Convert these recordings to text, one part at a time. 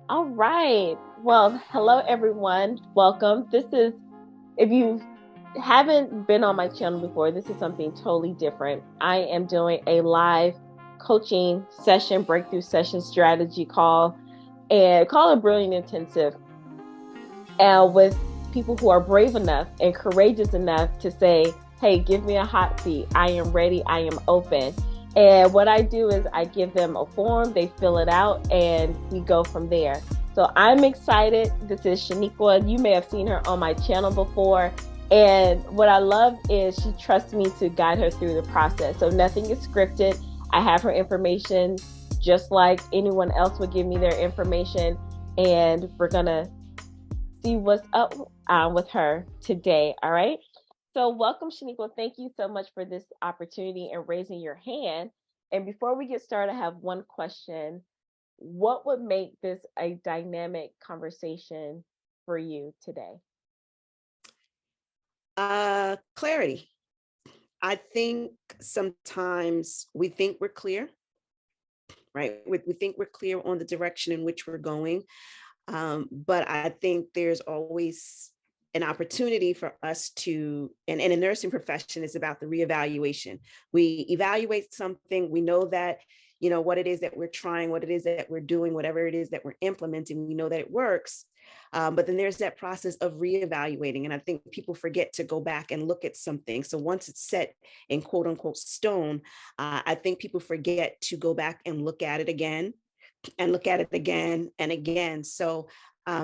All right. Well, hello everyone. Welcome. If you haven't been on my channel before, this is something totally different. I am doing a live coaching session, breakthrough session strategy call, and call it Brilliant Intensive, with people who are brave enough and courageous enough to say, hey, give me a hot seat. I am ready. I am open. And what I do is I give them a form, they fill it out, and we go from there. So I'm excited. This is Sheniqua. You may have seen her on my channel before. And what I love is she trusts me to guide her through the process. So nothing is scripted. I have her information just like anyone else would give me their information. And we're going to see what's up with her today. All right. So, welcome, Sheniqua. Thank you so much for this opportunity and raising your hand. And before we get started, I have one question. What would make this a dynamic conversation for you today? Clarity. I think sometimes we think we're clear, right? We think we're clear on the direction in which we're going. But I think there's always an opportunity for us to, and in a nursing profession, it's about the reevaluation. We evaluate something, we know that, what it is that we're trying, what it is that we're doing, whatever it is that we're implementing, we know that it works. But then there's that process of reevaluating. And I think people forget to go back and look at something. So once it's set in quote unquote stone, I think people forget to go back and look at it again and look at it again and again. So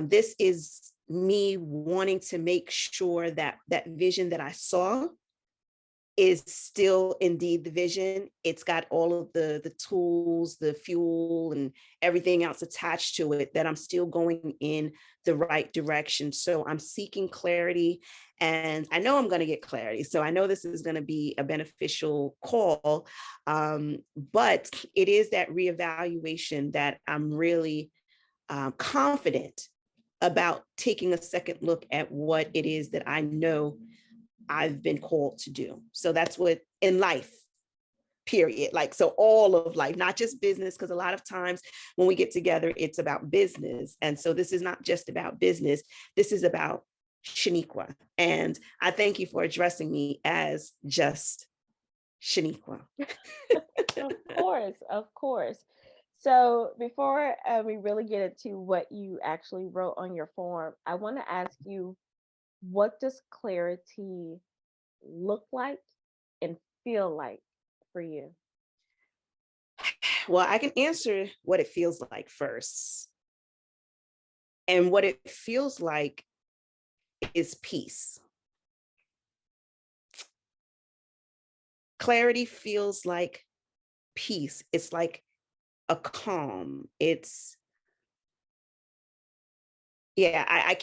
this is me wanting to make sure that that vision that I saw is still indeed the vision. It's got all of the tools, the fuel, and everything else attached to it, that I'm still going in the right direction. So I'm seeking clarity, and I know I'm going to get clarity. So I know this is going to be a beneficial call, but it is that reevaluation that I'm really confident about taking a second look at what it is that I know I've been called to do. So that's what in life, period. Like, so all of life, not just business, because a lot of times when we get together, it's about business. And so this is not just about business. This is about Sheniqua. And I thank you for addressing me as just Sheniqua. Of course, of course. So, before we really get into what you actually wrote on your form, I want to ask you, what does clarity look like and feel like for you? Well, I can answer what it feels like first. And what it feels like is peace. Clarity feels like peace. It's like a calm. It's, yeah, I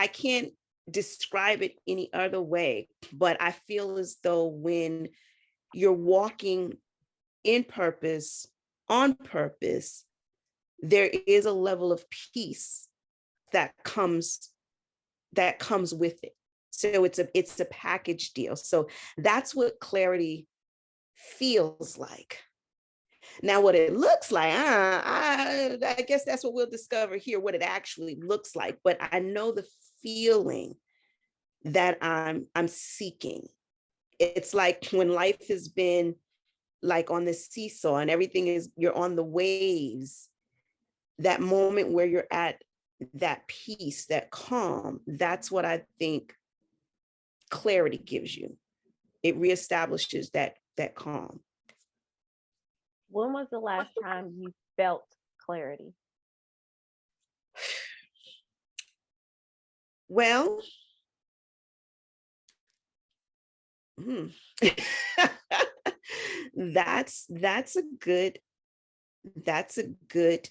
can't describe it any other way, but I feel as though when you're walking in purpose, on purpose, there is a level of peace that comes with it. So it's a package deal. So that's what clarity feels like. Now, what it looks like, I guess that's what we'll discover here, what it actually looks like. But I know the feeling that I'm seeking. It's like when life has been like on the seesaw and everything is, you're on the waves, that moment where you're at that peace, that calm, that's what I think clarity gives you. It reestablishes that calm. When was the last time you felt clarity? Well, hmm. that's a good that's a good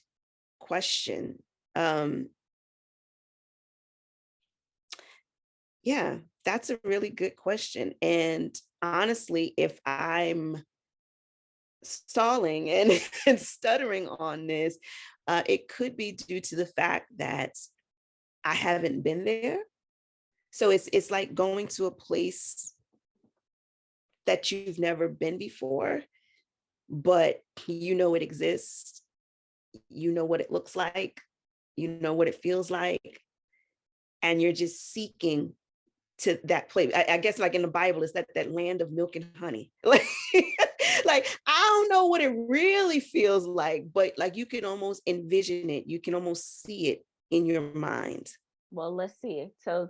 question. Um, yeah, that's a really good question. And honestly, if I'm stalling and, and stuttering on this, it could be due to the fact that I haven't been there. So it's like going to a place that you've never been before, but you know it exists. You know what it looks like. you know what it feels like, and you're just seeking to that place. I guess like in the Bible, it's that land of milk and honey. Like I don't know what it really feels like, but like you can almost envision it. You can almost see it in your mind. Well, let's see. So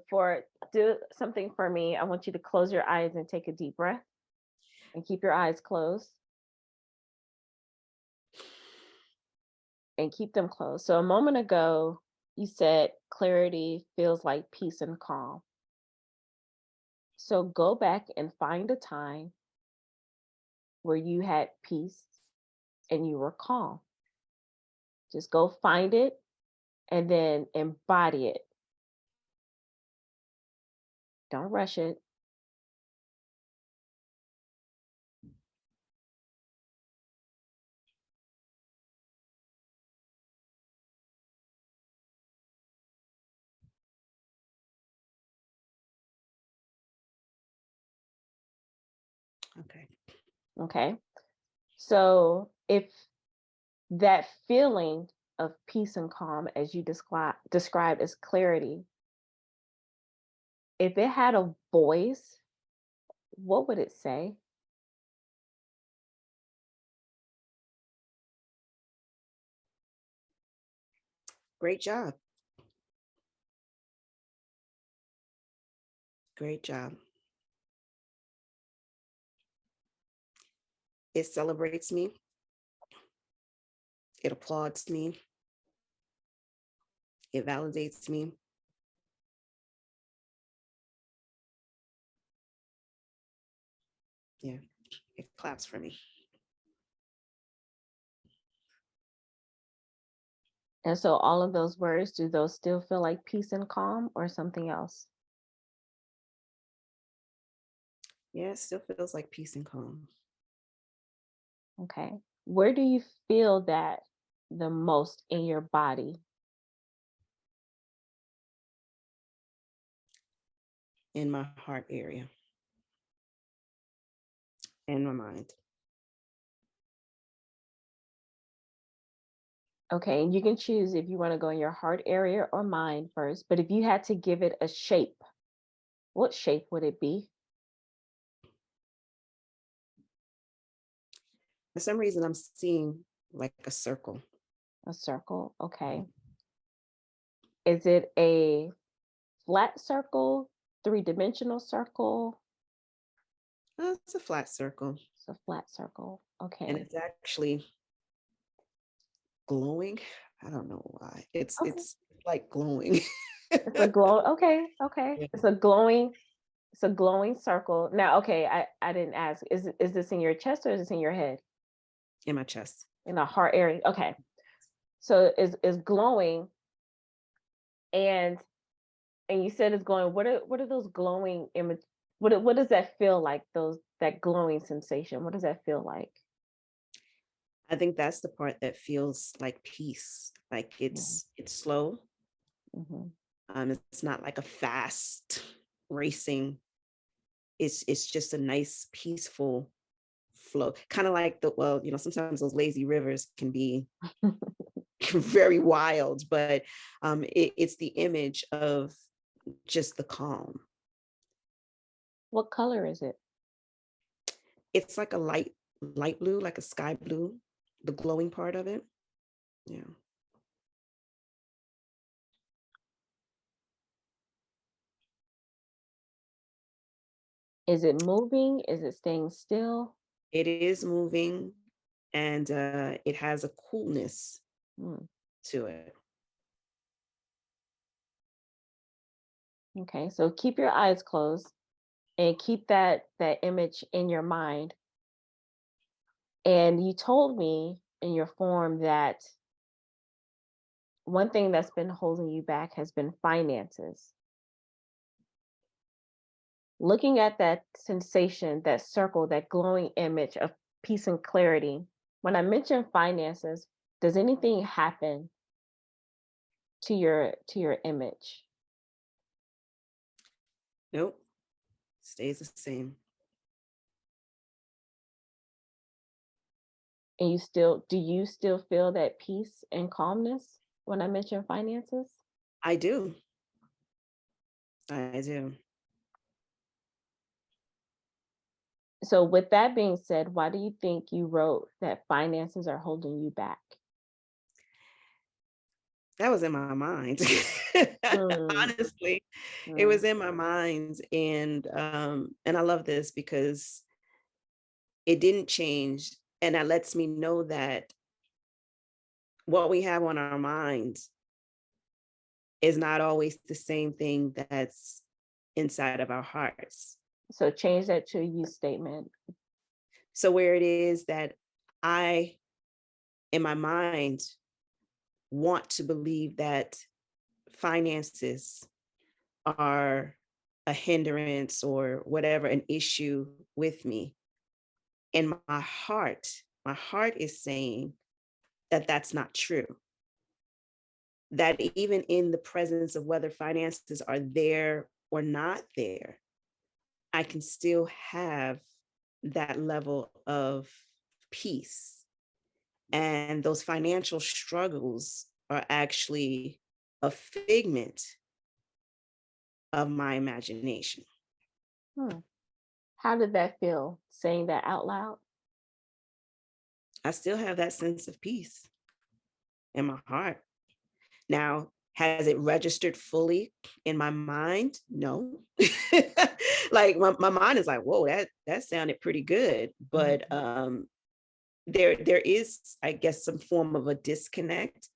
do something for me. I want you to close your eyes and take a deep breath and keep your eyes closed and keep them closed. So a moment ago, you said clarity feels like peace and calm. So go back and find a time where you had peace and you were calm. Just go find it and then embody it. Don't rush it. Okay. Okay. So if that feeling of peace and calm, as you described as clarity, if it had a voice, what would it say? Great job. Great job. It celebrates me. It applauds me. It validates me. Yeah, it claps for me. And so all of those words, do those still feel like peace and calm or something else? Yeah, it still feels like peace and calm. Okay. Where do you feel that the most in your body? In my heart area and my mind. Okay. And you can choose if you want to go in your heart area or mind first. But if you had to give it a shape, what shape would it be? For some reason, I'm seeing like a circle. A circle. Okay. Is it a flat circle, three-dimensional circle? It's a flat circle, It's a flat circle. and Okay. it's actually glowing. I don't know why. It's Okay. it's like glowing. It's a glow. Okay. Okay. Yeah, It's a glowing circle. Now, okay, I didn't ask. Is this in your chest or is this in your head? in my chest. In the heart area. Okay. So is glowing and you said it's glowing. What are those glowing image what does that feel like? That glowing sensation. What does that feel like? I think that's the part that feels like peace. Like Mm-hmm. it's slow. Mm-hmm. It's not like a fast racing. It's just a nice, peaceful flow. Kind of like sometimes those lazy rivers can be very wild, but it's the image of just the calm. What color is it? It's like a light blue, like a sky blue, the glowing part of it. Yeah. Is it moving? Is it staying still? It is moving, and it has a coolness Mm, to it. okay, so keep your eyes closed and keep that image in your mind. And you told me in your form that one thing that's been holding you back has been finances. Looking at that sensation, that circle, that glowing image of peace and clarity, when I mention finances, does anything happen to your image? Nope, stays the same. And do you still feel that peace and calmness? when I mention finances? I do. I do. So, with that being said, why do you think you wrote that finances are holding you back? That was in my mind. Mm, Honestly, it was mm. in my mind, and I love this because it didn't change, and that lets me know that what we have on our minds is not always the same thing that's inside of our hearts. So, change that to a you statement. So where it is that I, in my mind, want to believe that finances are a hindrance or whatever, an issue with me. And my heart is saying that that's not true. That even in the presence of whether finances are there or not there, I can still have that level of peace. And those financial struggles are actually a figment of my imagination. Hmm. How did that feel saying that out loud? I still have that sense of peace in my heart. Now, has it registered fully in my mind? No. Like my mind is like, whoa, that sounded pretty good. But Mhm. there is, I guess, some form of a disconnect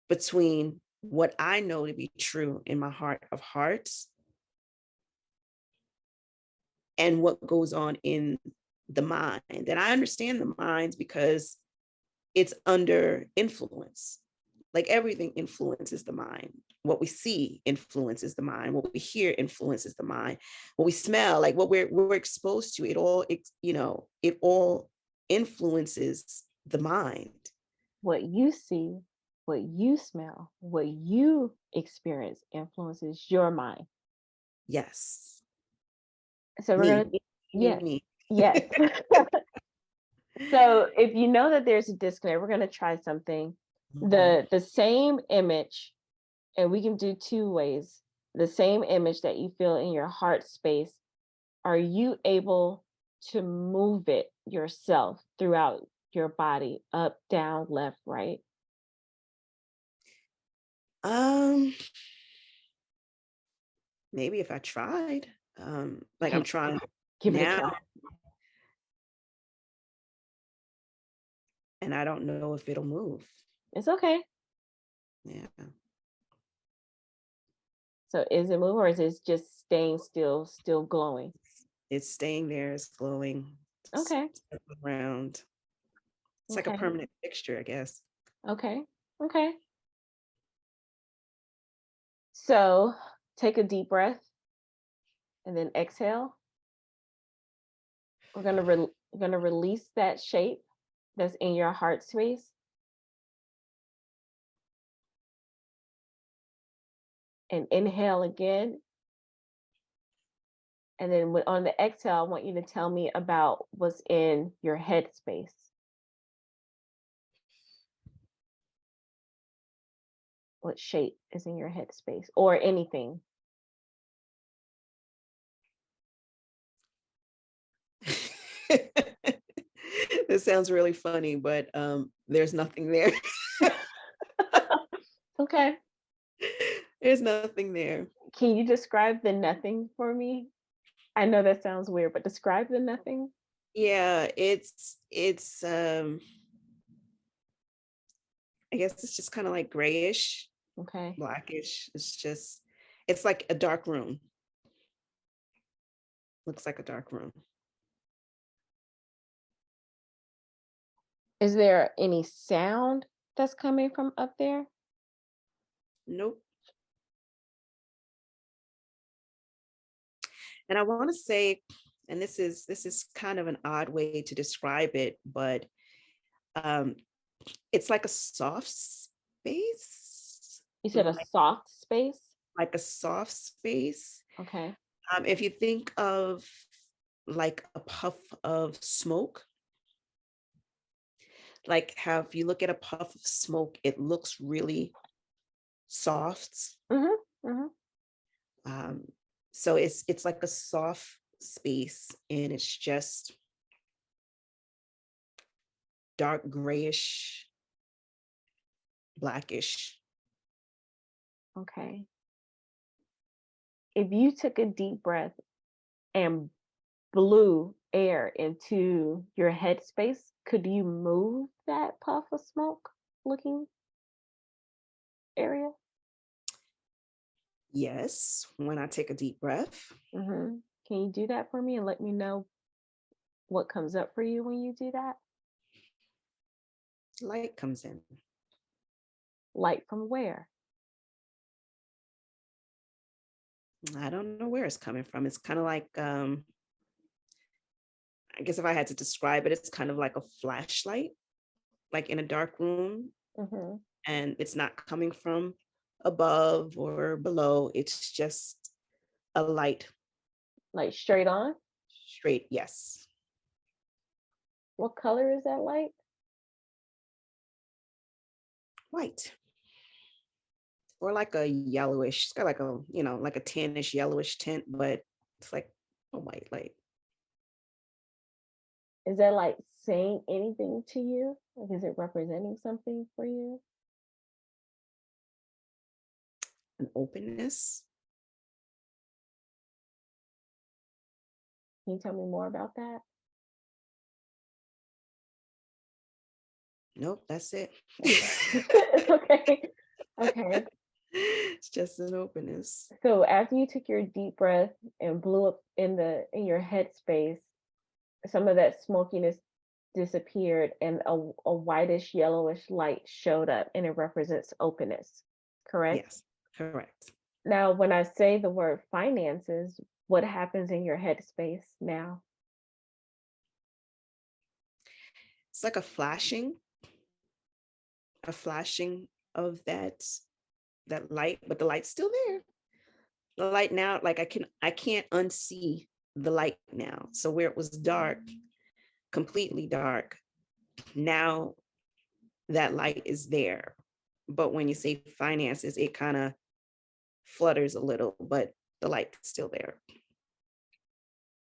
between what I know to be true in my heart of hearts and what goes on in the mind. And I understand the minds because it's under influence. Like everything influences the mind. What we see influences the mind. What we hear influences the mind. What we smell, like what we're exposed to, it all influences the mind. What you see, what you smell, what you experience influences your mind. Yes. So we're Me, gonna, me, me, yes, me. yes. So if you know that there's a disconnect, we're gonna try something. Mhm. The same image, and we can do two ways. The same image that you feel in your heart space, are you able to move it yourself throughout your body, up, down, left, right? Um, Maybe if I tried, like I'm Okay, trying give it a now, try. and I don't know if it'll move. It's okay. Yeah. So is it moving or is it just staying still glowing? It's staying there, it's glowing, it's Okay. around. It's like a Okay. permanent fixture, I guess. Okay. Okay. So take a deep breath and then exhale. We're gonna release that shape that's in your heart space and inhale again. And then on the exhale, I want you to tell me about what's in your head space. What shape is in your head space or anything? This sounds really funny, but there's nothing there. Okay. There's nothing there. Can you describe the nothing for me? I know that sounds weird, but describe the nothing. Yeah, it's I guess it's just kind of like grayish, Okay. blackish. It's like a dark room. Looks like a dark room. Is there any sound that's coming from up there? Nope. And I want to say, and this is kind of an odd way to describe it, but um, it's like a soft space, You said a soft space? like a soft space. Okay. If you think of like a puff of smoke, like how if you look at a puff of smoke, it looks really softs. Mm-hmm. Mm-hmm. Um, so it's like a soft space, and it's just dark grayish, blackish. Okay. If you took a deep breath and blew air into your headspace, could you move that puff of smoke looking area? Yes, when I take a deep breath, Mm-hmm. Can you do that for me and let me know what comes up for you when you do that? light comes in. Light from where? I don't know where it's coming from. It's kind of like, I guess if I had to describe it, it's kind of like a flashlight, like in a dark room, Mm-hmm. and it's not coming from above or below. It's just a light, Like straight on? straight. Yes. What color is that light? White, or like a yellowish. It's got like a, like a tannish yellowish tint, but it's like a white light. Is that light saying anything to you? Like, is it representing something for you? An openness. Can you tell me more about that? Nope, that's it. Okay. Okay. It's just an openness. So after you took your deep breath and blew up in your headspace, some of that smokiness disappeared and a whitish yellowish light showed up and it represents openness. Correct? Yes, correct. Now, when I say the word finances, what happens in your headspace now? It's like a flashing of that light, but the light's still there. The light now, like I can't unsee the light now. So where it was dark, completely dark, now that light is there. But when you say finances, it kind of flutters a little, but the light's still there.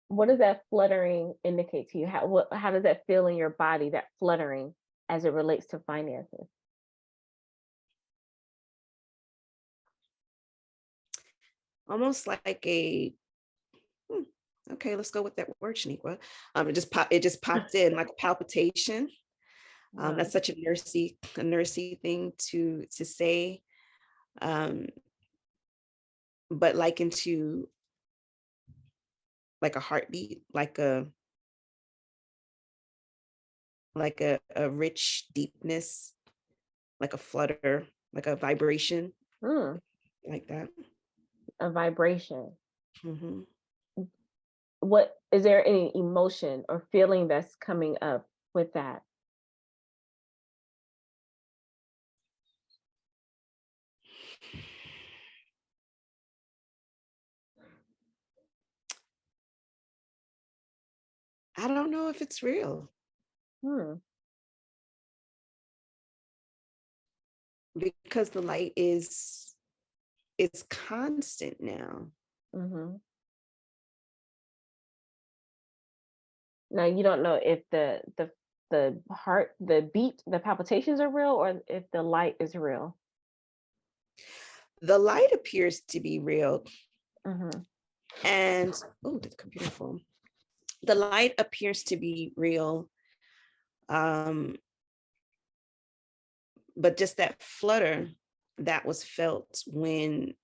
What does that fluttering indicate to you? How does that feel in your body, that fluttering as it relates to finances? Almost like a hmm, okay, let's go with that word, Sheniqua. It just popped in like a palpitation. Wow. That's such a nursey thing to say. Um, but like into like a heartbeat, like a rich deepness, like a flutter, like a vibration, Hmm. like that. A vibration. Hmm. What is there any emotion or feeling that's coming up with that? I don't know if it's real Hmm. because the light is constant now. Hmm. Now you don't know if the heart, the beat, the palpitations are real, or if the light is real. The light appears to be real, Hmm. and oh, did the computer fall? The light appears to be real, um, but just that flutter that was felt when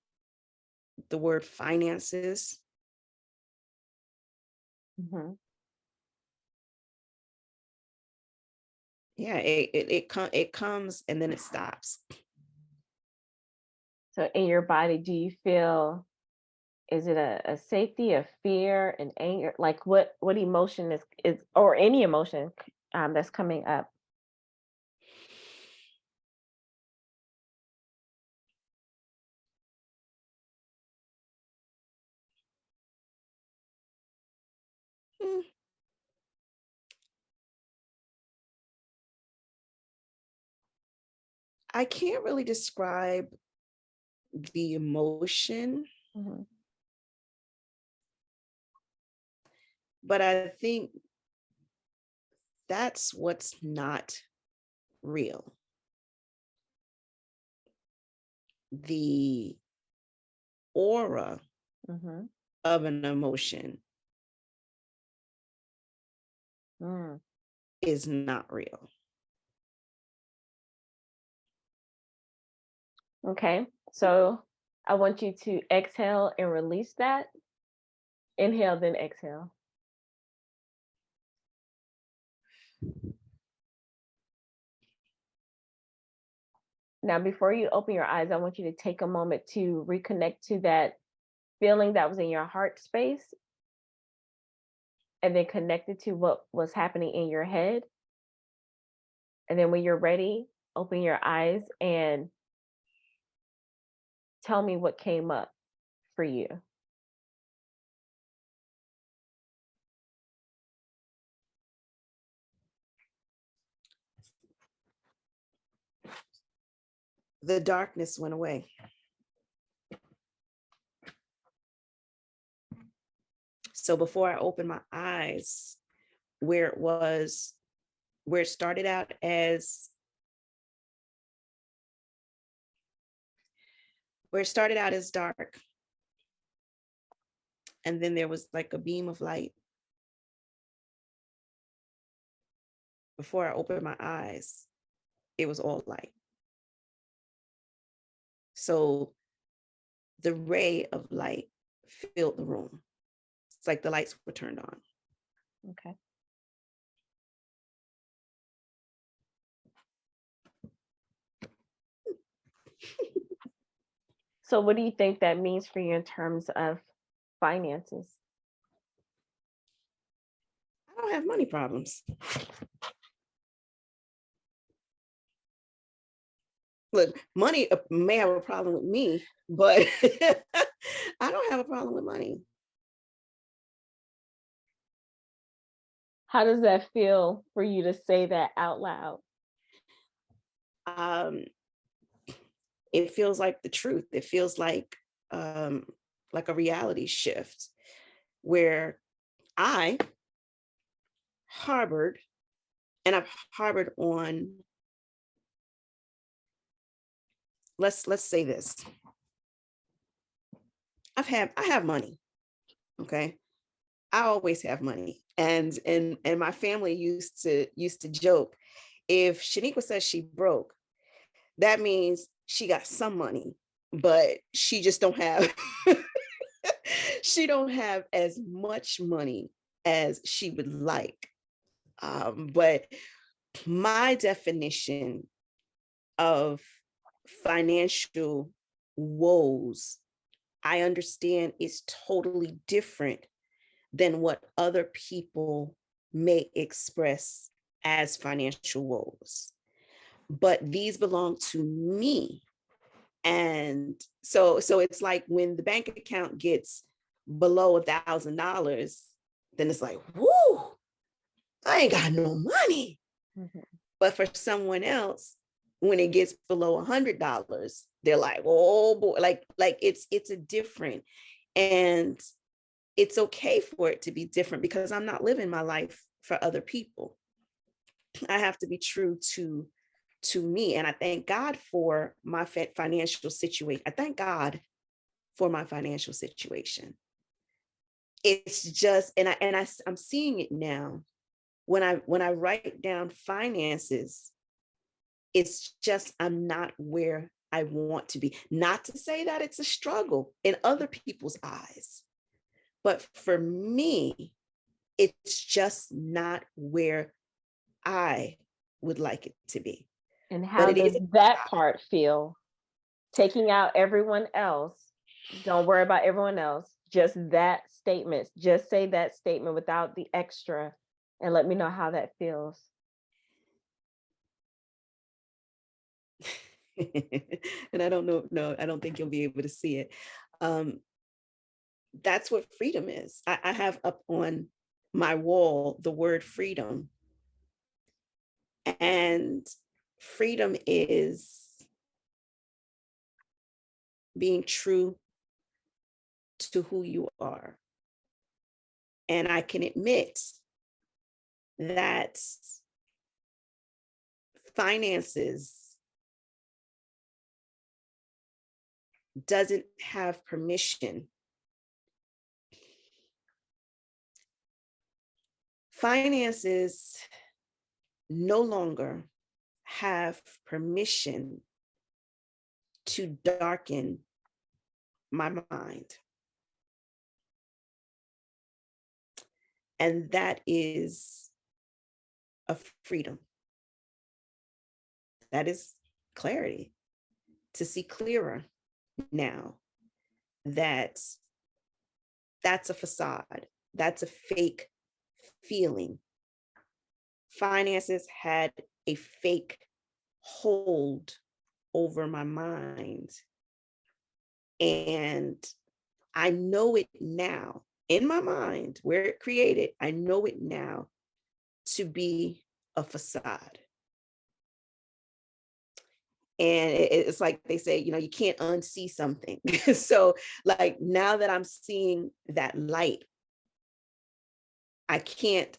the word finances, Hmm. yeah, it comes and then it stops. So in your body, do you feel, is it a safety, a fear, an anger? Like what emotion is or any emotion that's coming up? Hmm, I can't really describe the emotion, but I think that's what's not real. The aura of an emotion is not real. Okay, so I want you to exhale and release that. Inhale, then exhale. Now, before you open your eyes, I want you to take a moment to reconnect to that feeling that was in your heart space and then connect it to what was happening in your head. And then when you're ready, open your eyes and tell me what came up for you. The darkness went away. So before I opened my eyes, where it started out as dark, and then there was like a beam of light. Before I opened my eyes, it was all light. So the ray of light filled the room. It's like the lights were turned on. Okay. So what do you think that means for you in terms of finances? I don't have money problems. Look, money may have a problem with me, but I don't have a problem with money. How does that feel for you to say that out loud? It feels like the truth. It feels like a reality shift where I harbored, and I've harbored on, let's say this. I have money. Okay. I always have money. And my family used to joke, if Sheniqua says she broke, that means she got some money, but she just don't have she don't have as much money as she would like. But my definition of financial woes, I understand, is totally different than what other people may express as financial woes. But these belong to me. And so it's like when the bank account gets below $1,000, then it's like, whoo, I ain't got no money. But for someone else, when it gets below $100, they're like, oh boy, like it's a different, and it's okay for it to be different because I'm not living my life for other people. I have to be true to me. And I thank God for my financial situation. I thank God for my financial situation. It's just, I'm seeing it now when I write down finances. It's just, I'm not where I want to be. Not to say that it's a struggle in other people's eyes, but for me, it's just not where I would like it to be. And how does that part feel? Taking out everyone else, don't worry about everyone else, just that statement. Just say that statement without the extra and let me know how that feels. And I don't know, no, I don't think you'll be able to see it. That's what freedom is. I have up on my wall the word freedom. And freedom is being true to who you are. And I can admit that finances doesn't have permission. Finances no longer have permission to darken my mind. And that is a freedom. That is clarity, to see clearer now that that's a facade. That's a fake feeling. Finances had a fake hold over my mind. And I know it now in my mind where it created. I know it now to be a facade. And it's like they say, you can't unsee something. So like now that I'm seeing that light, I can't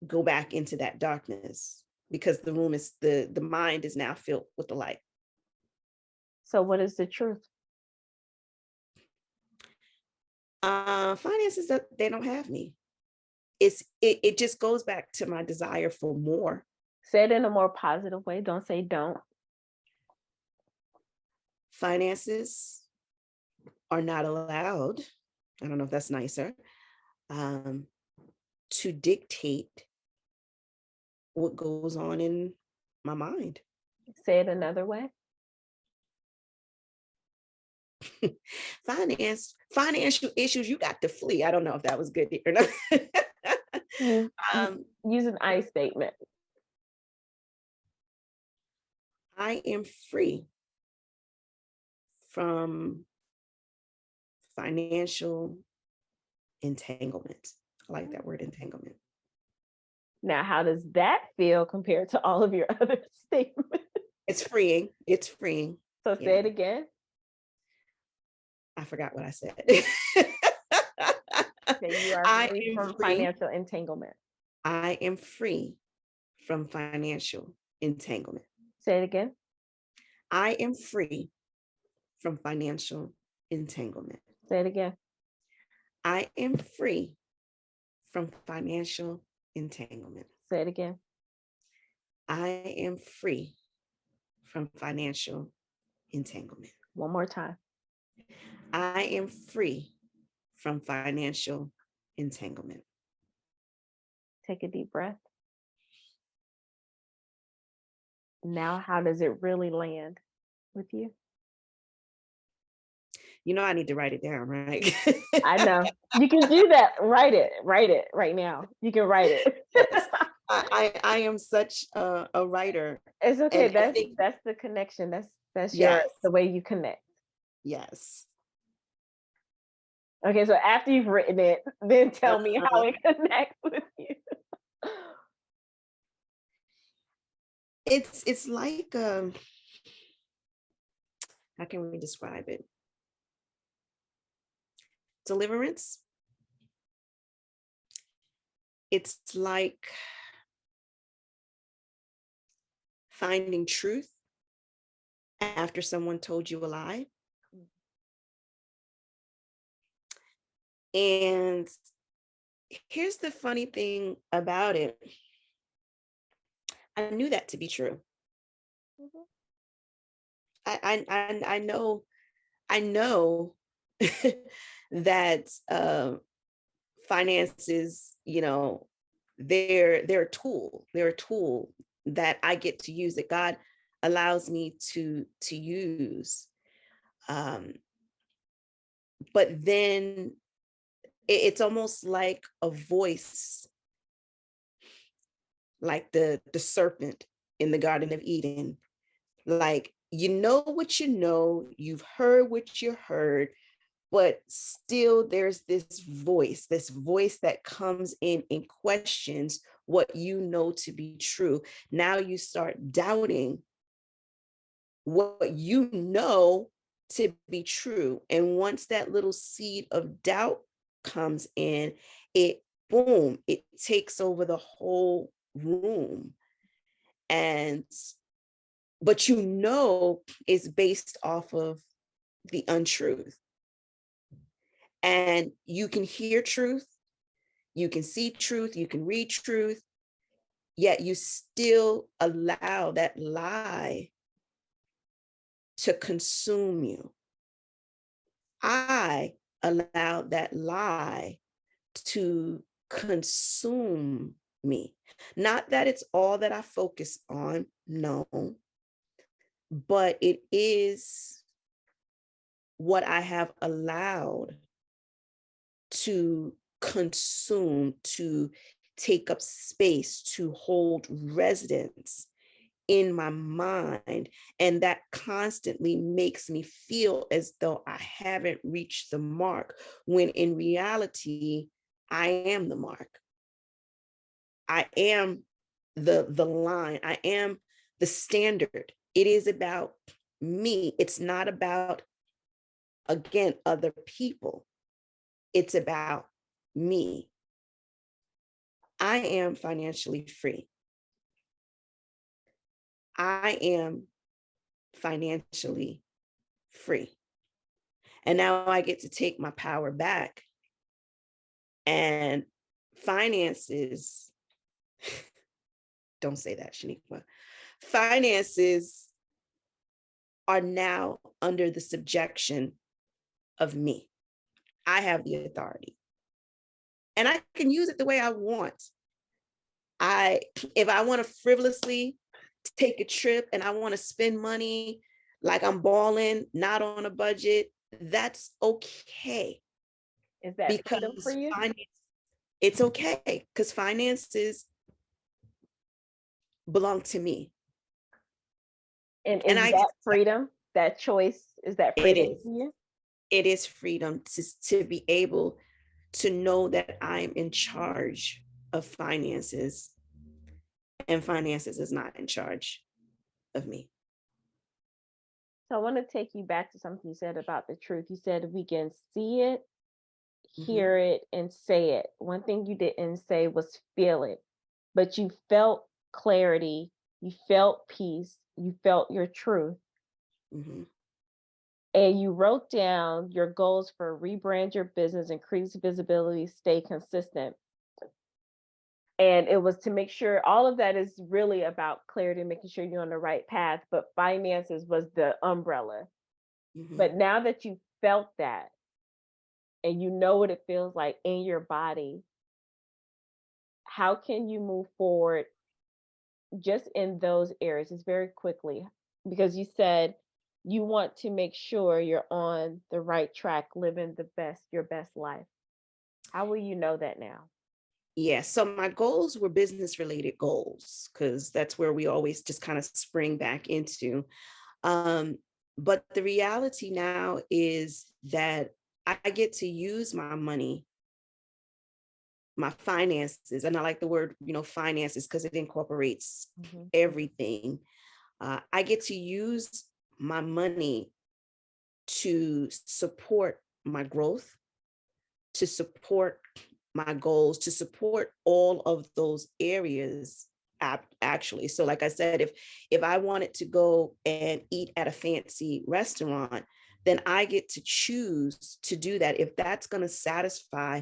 go back into that darkness because the mind is now filled with the light. So what is the truth? Finances, they don't have me. It just goes back to my desire for more. Say it in a more positive way. Don't say don't. Finances are not allowed, I don't know if that's nicer, to dictate what goes on in my mind. Say it another way. Financial issues, you got to flee. I don't know if that was good or not. Use an I statement. I am free from financial entanglement. I like that word, entanglement. Now, how does that feel compared to all of your other statements? It's freeing. It's freeing. So say it again. I forgot what I said. Okay, you are free from financial entanglement. I am free from financial entanglement. Say it again. I am free from financial entanglement. Say it again. I am free from financial entanglement. Say it again. I am free from financial entanglement. One more time. I am free from financial entanglement. Take a deep breath. Now, how does it really land with you? I need to write it down, right? I know. You can do that. Write it right now. You can write it. Yes. I am such a writer. It's okay. And that's the connection. That's yes. the way you connect. Yes. Okay, so after you've written it, then tell me how it connects with you. It's like how can we describe it? Deliverance. It's like finding truth after someone told you a lie. And here's the funny thing about it. I knew that to be true. Mm-hmm. I know that finances, they're a tool. They're a tool that I get to use, that God allows me to use. But then it's almost like a voice, like the serpent in the Garden of Eden. Like, what you know, you've heard what you heard, but still there's this voice that comes in and questions what you know to be true. Now you start doubting what you know to be true. And once that little seed of doubt comes in, it boom, it takes over the whole room. And but it's based off of the untruth. And you can hear truth, you can see truth, you can read truth, yet you still allow that lie to consume you. I allowed that lie to consume me. Not that it's all that I focus on, no, but it is what I have allowed to consume, to take up space, to hold residence in my mind. And that constantly makes me feel as though I haven't reached the mark, when in reality, I am the mark. I am the line. I am the standard. It is about me. It's not about, again, other people. It's about me. I am financially free. I am financially free. And now I get to take my power back. And finances, don't say that, Sheniqua. Finances are now under the subjection of me. I have the authority. And I can use it the way I want. If I want to frivolously take a trip and I want to spend money like I'm balling, not on a budget, that's okay. Is that freedom for Because you? it's okay, because finances belong to me. And And is that freedom, that choice, is that freedom for you? It is freedom to be able to know that I'm in charge of finances, and finances is not in charge of me. So I want to take you back to something you said about the truth. You said we can see it, hear it, and say it. One thing you didn't say was feel it, but you felt clarity, you felt peace, you felt your truth. Mm-hmm. And you wrote down your goals for rebrand your business, increase visibility, stay consistent. And it was to make sure all of that is really about clarity, making sure you're on the right path, but finances was the umbrella. Mm-hmm. But now that you felt that and you know what it feels like in your body, how can you move forward just in those areas? Just very quickly, because you said you want to make sure you're on the right track, living your best life. How will you know that now? Yeah, so my goals were business related goals, because that's where we always just kind of spring back into. But the reality now is that I get to use my money, my finances, and I like the word, finances, because it incorporates everything. I get to use my money to support my growth, to support my goals, to support all of those areas actually. So like I said, if I wanted to go and eat at a fancy restaurant, then I get to choose to do that. If that's going to satisfy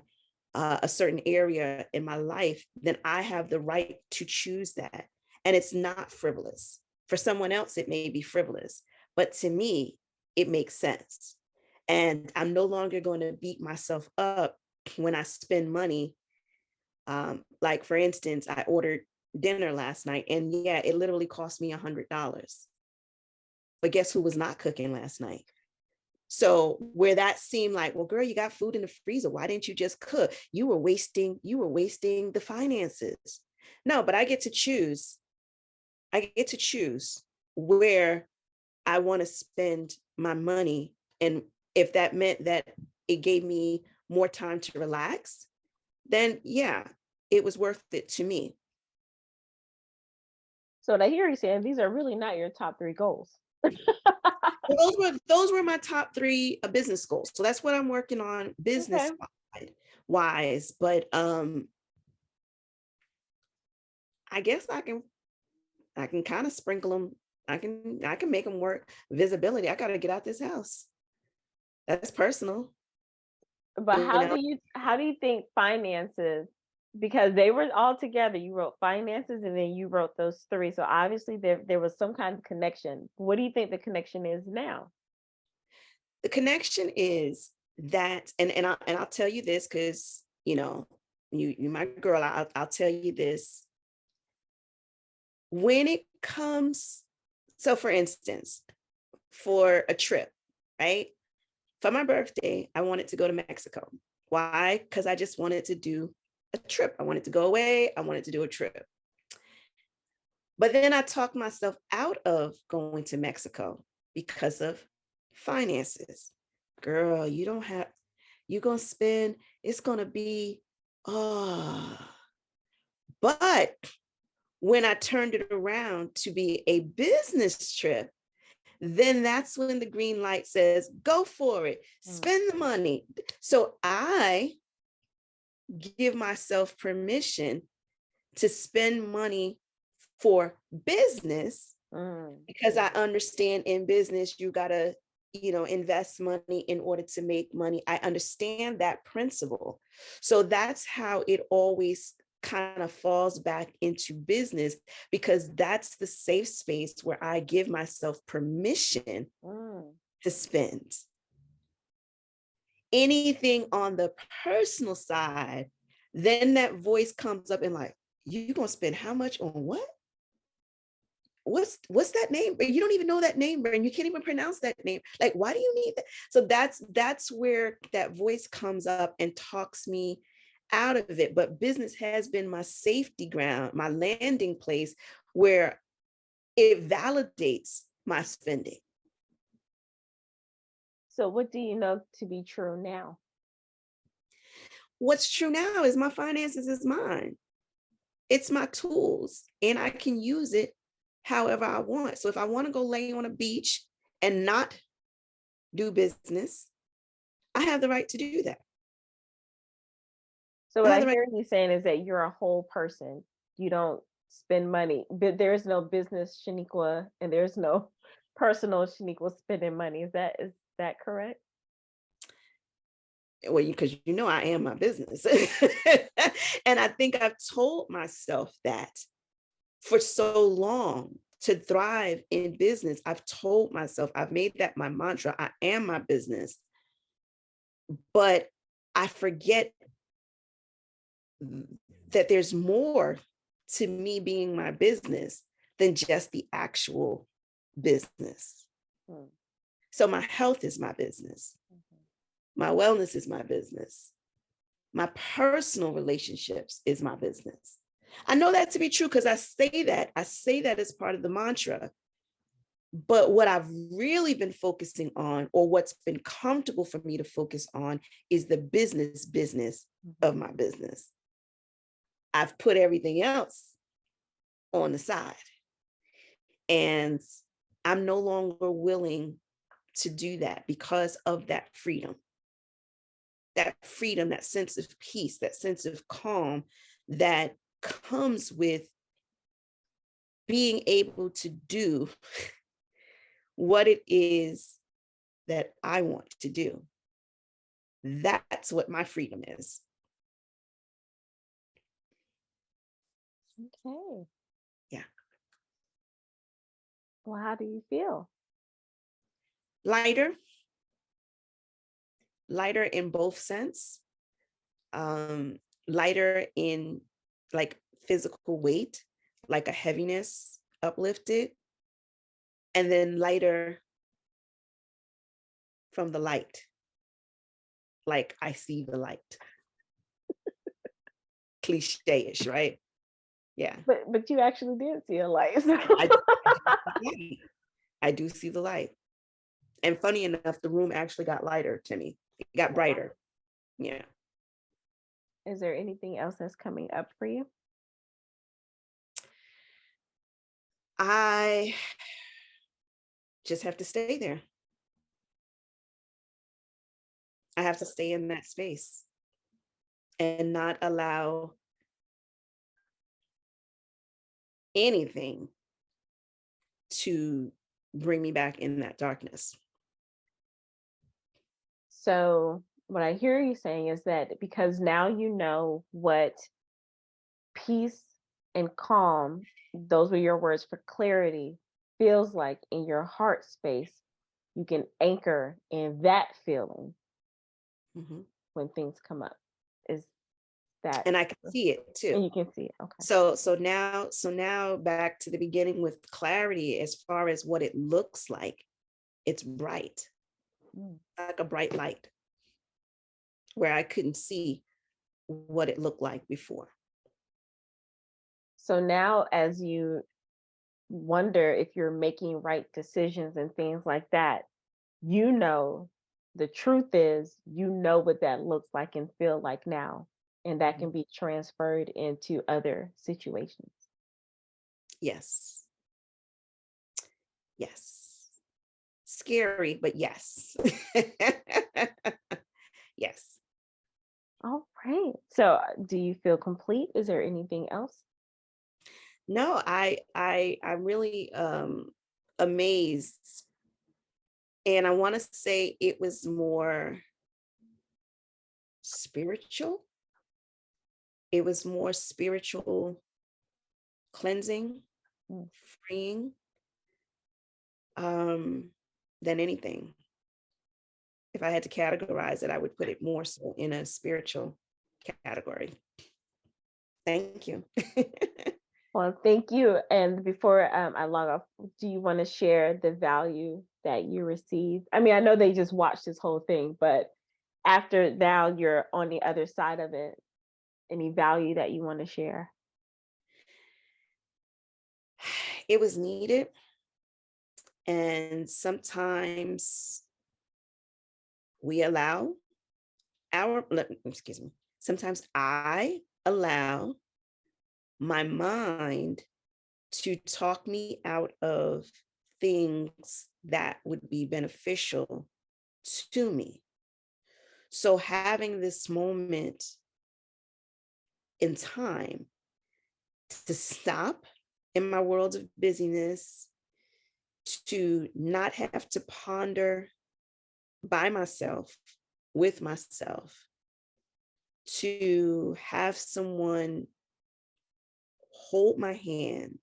a certain area in my life, then I have the right to choose that. And it's not frivolous. For someone else, it may be frivolous, but to me, it makes sense. And I'm no longer going to beat myself up when I spend money. Like for instance, I ordered dinner last night, and yeah, it literally cost me $100. But guess who was not cooking last night? So where that seemed like, well, girl, you got food in the freezer, why didn't you just cook? You were wasting the finances. No, but I get to choose. I get to choose where I want to spend my money. And if that meant that it gave me more time to relax, then yeah, it was worth it to me. So I hear you saying these are really not your top 3 goals. Well, those were my top 3 business goals. So that's what I'm working on business Okay. wise. But I guess I can kind of sprinkle them. I can make them work. Visibility. I got to get out this house. That's personal, But you know. how do you think finances, because they were all together, you wrote finances and then you wrote those three. So obviously there was some kind of connection. What do you think the connection is now? The connection is that, and I'll tell you this because you my girl. I'll tell you this. When it comes, so for instance, for a trip, right? For my birthday, I wanted to go to Mexico. Why? Because I just wanted to do a trip. I wanted to go away. I wanted to do a trip. But then I talked myself out of going to Mexico because of finances. Girl, you don't have, you're going to spend, it's going to be, oh. But when I turned it around to be a business trip, then that's when the green light says, go for it, Mm, spend the money. So I give myself permission to spend money for business mm, because I understand in business, you got to, invest money in order to make money. I understand that principle. So that's how it always kind of falls back into business, because that's the safe space where I give myself permission mm. to spend. Anything on the personal side, then that voice comes up and like, you gonna spend how much on what? What's that name? You don't even know that name, and you can't even pronounce that name. Like, why do you need that? So that's where that voice comes up and talks me out of it. But business has been my safety ground, my landing place, where it validates my spending. So what do you know to be true now? What's true now is my finances is mine. It's my tools, and I can use it however I want. So if I want to go lay on a beach and not do business, I have the right to do that. So I what have I the right. hear you saying is that you're a whole person. You don't spend money, but there's no business Sheniqua and there's no personal Sheniqua spending money. Is that correct? Well, because I am my business. And I think I've told myself that for so long. To thrive in business, I've told myself, I've made that my mantra, I am my business. But I forget that there's more to me being my business than just the actual business. Mm, So my health is my business. mhm. My wellness is my business. My personal relationships is my business. I know that to be true because I say that as part of the mantra. But what I've really been focusing on, or what's been comfortable for me to focus on, is the business of Mhm. my business. I've put everything else on the side, and I'm no longer willing to do that because of that freedom, that sense of peace, that sense of calm that comes with being able to do what it is that I want to do. That's what my freedom is. Okay. Yeah. Well, how do you feel? Lighter, lighter in both sense. Lighter in like physical weight, like a heaviness uplifted, and then lighter from the light, like I see the light. Cliche-ish, right? Yeah. But you actually did see a light. So. I do see the light. I do see the light. And funny enough, the room actually got lighter to me. It got Wow. brighter. Yeah. Is there anything else that's coming up for you? I just have to stay there. I have to stay in that space and not allow anything to bring me back in that darkness. So what I hear you saying is that because now you know what peace and calm, those were your words for clarity, feels like in your heart space, you can anchor in that feeling Mhm. when things come up. Is that And I can see it and too. you can see it. Okay. So now back to the beginning with clarity as far as what it looks like. It's bright, Mm. like a bright light, where I couldn't see what it looked like before. So now as you wonder if you're making right decisions and things like that, you know, the truth is, you know what that looks like and feel like now, and that Mhm. can be transferred into other situations. Yes. Yes. Scary, but yes. Yes. All right. So, do you feel complete? Is there anything else? No, I'm really amazed. And I want to say it was more spiritual. It was more spiritual cleansing, Mm. freeing, um, than anything. If I had to categorize it, I would put it more so in a spiritual category. Thank you. Well, thank you. And before I log off, do you want to share the value that you received? I mean, I know they just watched this whole thing, but after now you're on the other side of it, any value that you want to share? It was needed. And sometimes we allow excuse me, sometimes I allow my mind to talk me out of things that would be beneficial to me. So having this moment in time to stop in my world of busyness, to not have to ponder by myself, with myself, to have someone hold my hand,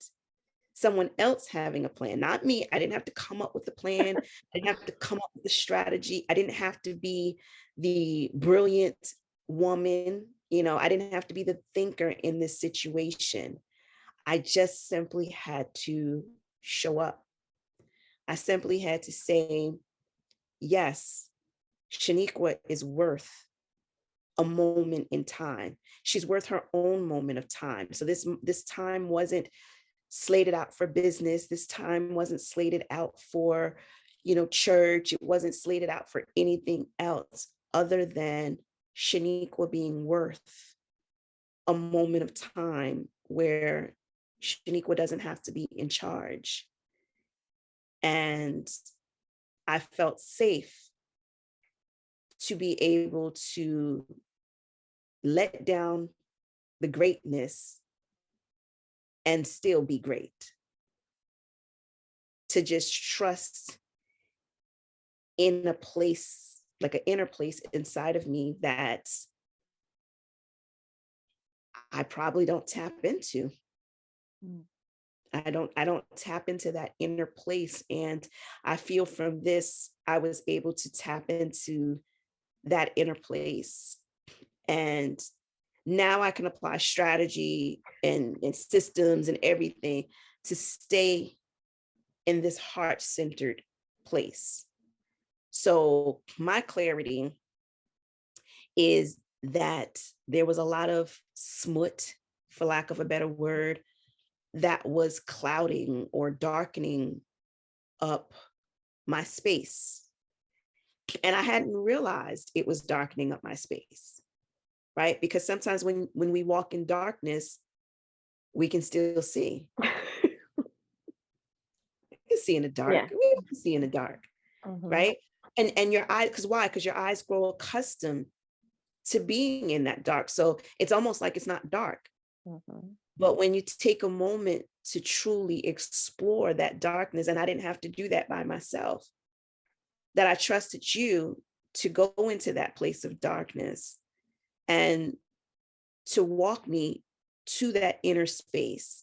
someone else having a plan, not me. I didn't have to come up with a plan. I didn't have to come up with a strategy. I didn't have to be the brilliant woman. I didn't have to be the thinker in this situation. I just simply had to show up. I simply had to say, yes, Sheniqua is worth a moment in time. She's worth her own moment of time. So this time wasn't slated out for business. This time wasn't slated out for, church. It wasn't slated out for anything else other than Sheniqua being worth a moment of time where Sheniqua doesn't have to be in charge. And I felt safe to be able to let down the greatness and still be great. To just trust in a place, like an inner place inside of me that I probably don't tap into. Mm. I don't tap into that inner place. And I feel from this, I was able to tap into that inner place. And now I can apply strategy and systems and everything to stay in this heart-centered place. So my clarity is that there was a lot of smut, for lack of a better word, that was clouding or darkening up my space. And I hadn't realized it was darkening up my space, right? Because sometimes when we walk in darkness, we can still see. We can see in the dark. Yeah. We can see in the dark, Mm-hmm. right? And your eyes, because why? Because your eyes grow accustomed to being in that dark. So it's almost like it's not dark. Mm-hmm. But when you take a moment to truly explore that darkness, and I didn't have to do that by myself, that I trusted you to go into that place of darkness and to walk me to that inner space.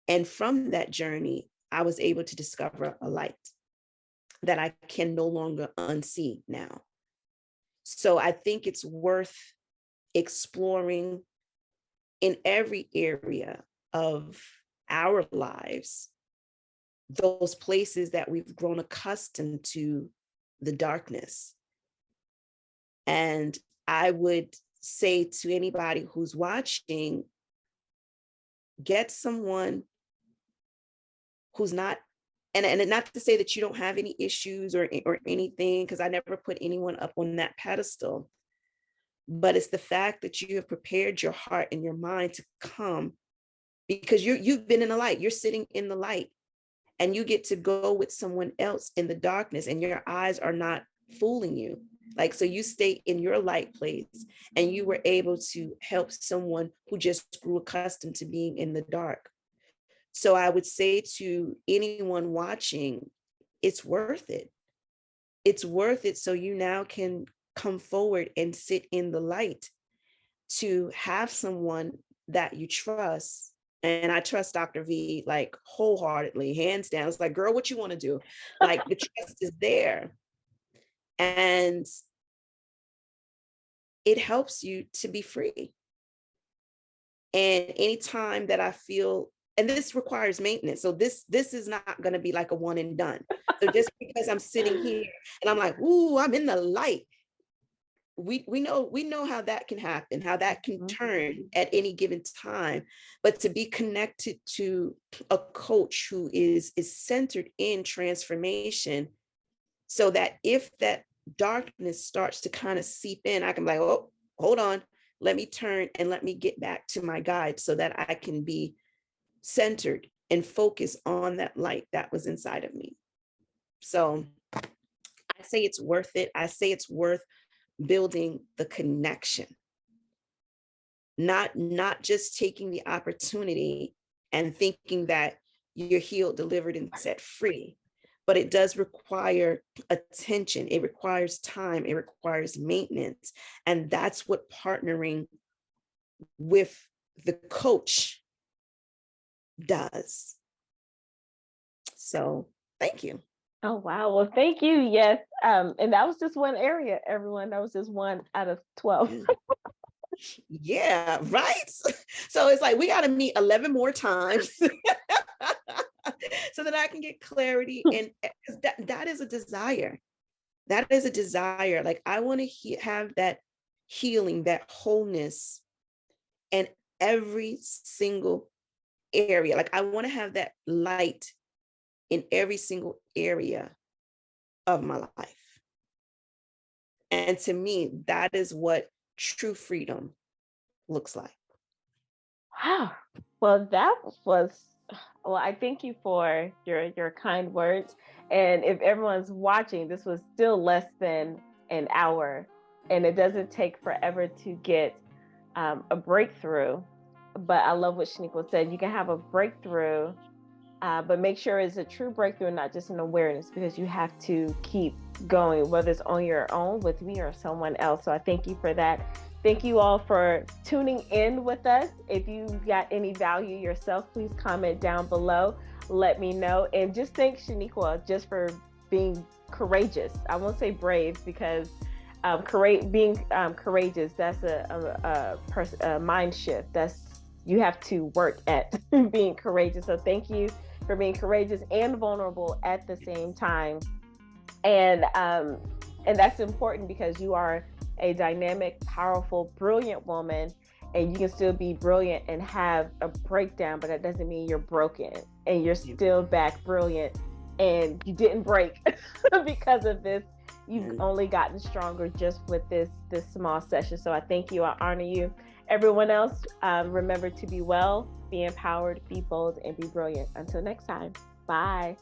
And from that journey, I was able to discover a light that I can no longer unsee now. So I think it's worth exploring in every area of our lives, those places that we've grown accustomed to the darkness. And I would say to anybody who's watching, get someone who's not, and not to say that you don't have any issues or anything, because I never put anyone up on that pedestal, but it's the fact that you have prepared your heart and your mind to come, because you've been in the light, you're sitting in the light, and you get to go with someone else in the darkness, and your eyes are not fooling you. Like, so you stay in your light place, and you were able to help someone who just grew accustomed to being in the dark. So I would say to anyone watching, it's worth it. It's worth it. So you now can come forward and sit in the light, to have someone that you trust. And I trust Dr. V like wholeheartedly, hands down. It's like, girl, what you want to do? Like, the trust is there. And it helps you to be free. And anytime that I feel, and this requires maintenance. So this is not going to be like a one and done. So just because I'm sitting here and I'm like, ooh, I'm in the light, we know how that can happen, how that can turn at any given time. But to be connected to a coach who is centered in transformation, so that if that darkness starts to kind of seep in, I can be like, oh, hold on, let me turn and let me get back to my guide, so that I can be centered and focus on that light that was inside of me. So I say it's worth it. I say it's worth building the connection, not just taking the opportunity and thinking that you're healed, delivered, and set free. But it does require attention. It requires time. It requires maintenance. And that's what partnering with the coach does. So thank you. Oh, wow. Well, thank you. Yes. And that was just one area, everyone. That was just one out of 12. Yeah, right. So it's like, we got to meet 11 more times so that I can get clarity. And that is a desire. That is a desire. Like, I want to have that healing, that wholeness in every single area. Like, I want to have that light in every single area of my life. And to me, that is what true freedom looks like. Wow. Well, I thank you for your kind words. And if everyone's watching, this was still less than an hour, and it doesn't take forever to get a breakthrough. But I love what Sheniqua said. You can have a breakthrough, but make sure it's a true breakthrough, not just an awareness, because you have to keep going, whether it's on your own with me or someone else. So I thank you for that. Thank you all for tuning in with us. If you got any value yourself, please comment down below. Let me know. And just thank Sheniqua just for being courageous. I won't say brave, because being courageous, that's a mind shift. You have to work at being courageous. So thank you for being courageous and vulnerable at the same time. And that's important, because you are a dynamic, powerful, brilliant woman, and you can still be brilliant and have a breakdown, but that doesn't mean you're broken, and you're still back brilliant, and you didn't break because of this. You've only gotten stronger just with this small session. So I thank you. I honor you. Everyone else, remember to be well, be empowered, be bold, and be brilliant. Until next time. Bye.